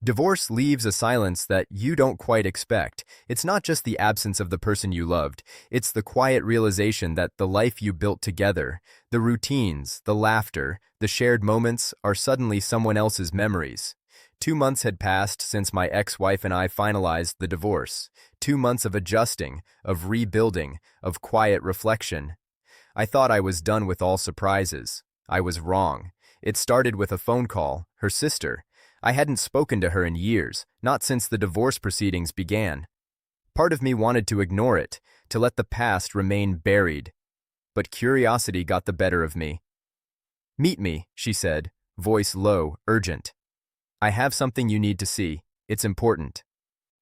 Divorce leaves a silence that you don't quite expect. It's not just the absence of the person you loved, it's the quiet realization that the life you built together, the routines, the laughter, the shared moments are suddenly someone else's memories. 2 months had passed since my ex-wife and I finalized the divorce. 2 months of adjusting, of rebuilding, of quiet reflection. I thought I was done with all surprises. I was wrong. It started with a phone call, her sister. I hadn't spoken to her in years, not since the divorce proceedings began. Part of me wanted to ignore it, to let the past remain buried. But curiosity got the better of me. "Meet me," she said, voice low, urgent. "I have something you need to see. It's important."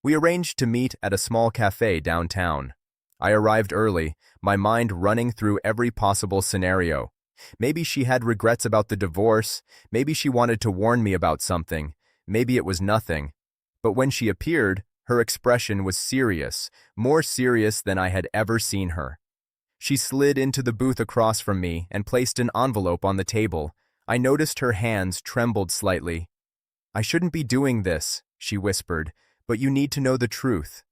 We arranged to meet at a small cafe downtown. I arrived early, my mind running through every possible scenario. Maybe she had regrets about the divorce, maybe she wanted to warn me about something, maybe it was nothing. But when she appeared, her expression was serious, more serious than I had ever seen her. She slid into the booth across from me and placed an envelope on the table. I noticed her hands trembled slightly. "I shouldn't be doing this," she whispered, "but you need to know the truth."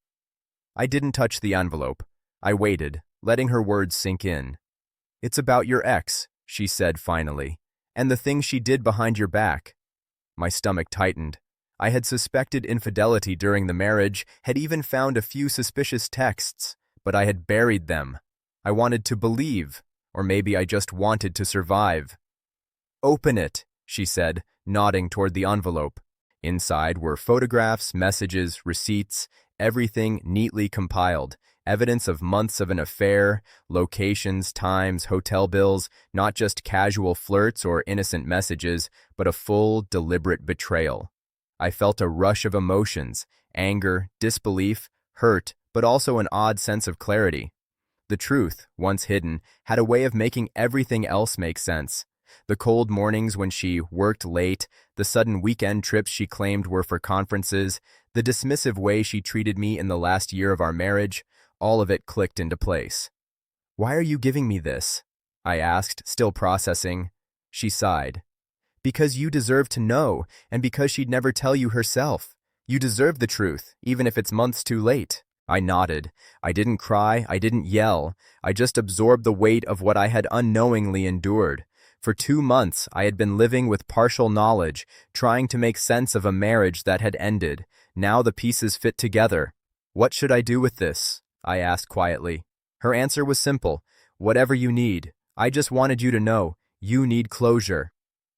I didn't touch the envelope. I waited, letting her words sink in. "It's about your ex," she said finally, "and the things she did behind your back." My stomach tightened. I had suspected infidelity during the marriage, had even found a few suspicious texts, but I had buried them. I wanted to believe, or maybe I just wanted to survive. "Open it," she said, nodding toward the envelope. Inside were photographs, messages, receipts, everything neatly compiled. Evidence of months of an affair, locations, times, hotel bills, not just casual flirts or innocent messages, but a full, deliberate betrayal. I felt a rush of emotions, anger, disbelief, hurt, but also an odd sense of clarity. The truth, once hidden, had a way of making everything else make sense. The cold mornings when she worked late, the sudden weekend trips she claimed were for conferences, the dismissive way she treated me in the last year of our marriage, all of it clicked into place. "Why are you giving me this?" I asked, still processing. She sighed. "Because you deserve to know, and because she'd never tell you herself. You deserve the truth, even if it's months too late." I nodded. I didn't cry, I didn't yell. I just absorbed the weight of what I had unknowingly endured. For 2 months, I had been living with partial knowledge, trying to make sense of a marriage that had ended. Now the pieces fit together. "What should I do with this?" I asked quietly. Her answer was simple. "Whatever you need. I just wanted you to know. You need closure."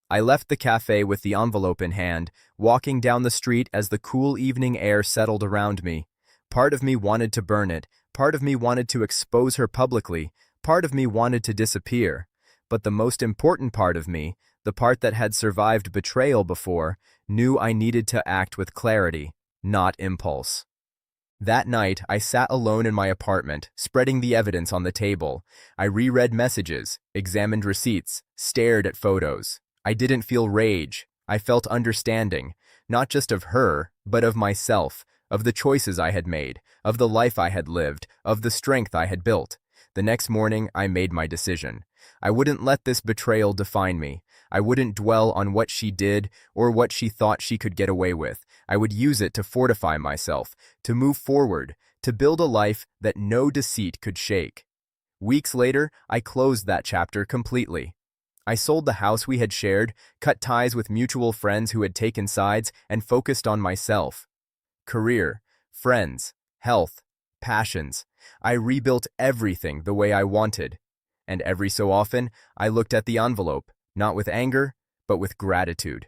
I left the cafe with the envelope in hand, walking down the street as the cool evening air settled around me. Part of me wanted to burn it. Part of me wanted to expose her publicly. Part of me wanted to disappear. But the most important part of me, the part that had survived betrayal before, knew I needed to act with clarity, not impulse. That night, I sat alone in my apartment, spreading the evidence on the table. I reread messages, examined receipts, stared at photos. I didn't feel rage. I felt understanding, not just of her, but of myself, of the choices I had made, of the life I had lived, of the strength I had built. The next morning, I made my decision. I wouldn't let this betrayal define me. I wouldn't dwell on what she did or what she thought she could get away with. I would use it to fortify myself, to move forward, to build a life that no deceit could shake. Weeks later, I closed that chapter completely. I sold the house we had shared, cut ties with mutual friends who had taken sides, and focused on myself. Career, friends, health, passions. I rebuilt everything the way I wanted. And every so often, I looked at the envelope, not with anger, but with gratitude.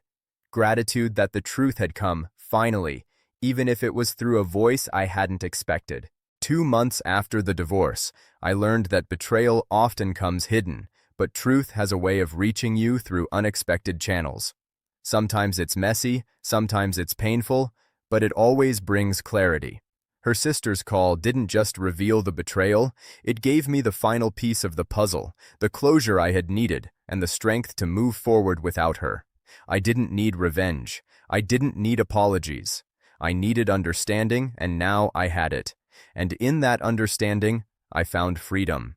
Gratitude that the truth had come, finally, even if it was through a voice I hadn't expected. 2 months after the divorce, I learned that betrayal often comes hidden, but truth has a way of reaching you through unexpected channels. Sometimes it's messy, sometimes it's painful, but it always brings clarity. Her sister's call didn't just reveal the betrayal, it gave me the final piece of the puzzle, the closure I had needed, and the strength to move forward without her. I didn't need revenge. I didn't need apologies. I needed understanding, and now I had it. And in that understanding, I found freedom.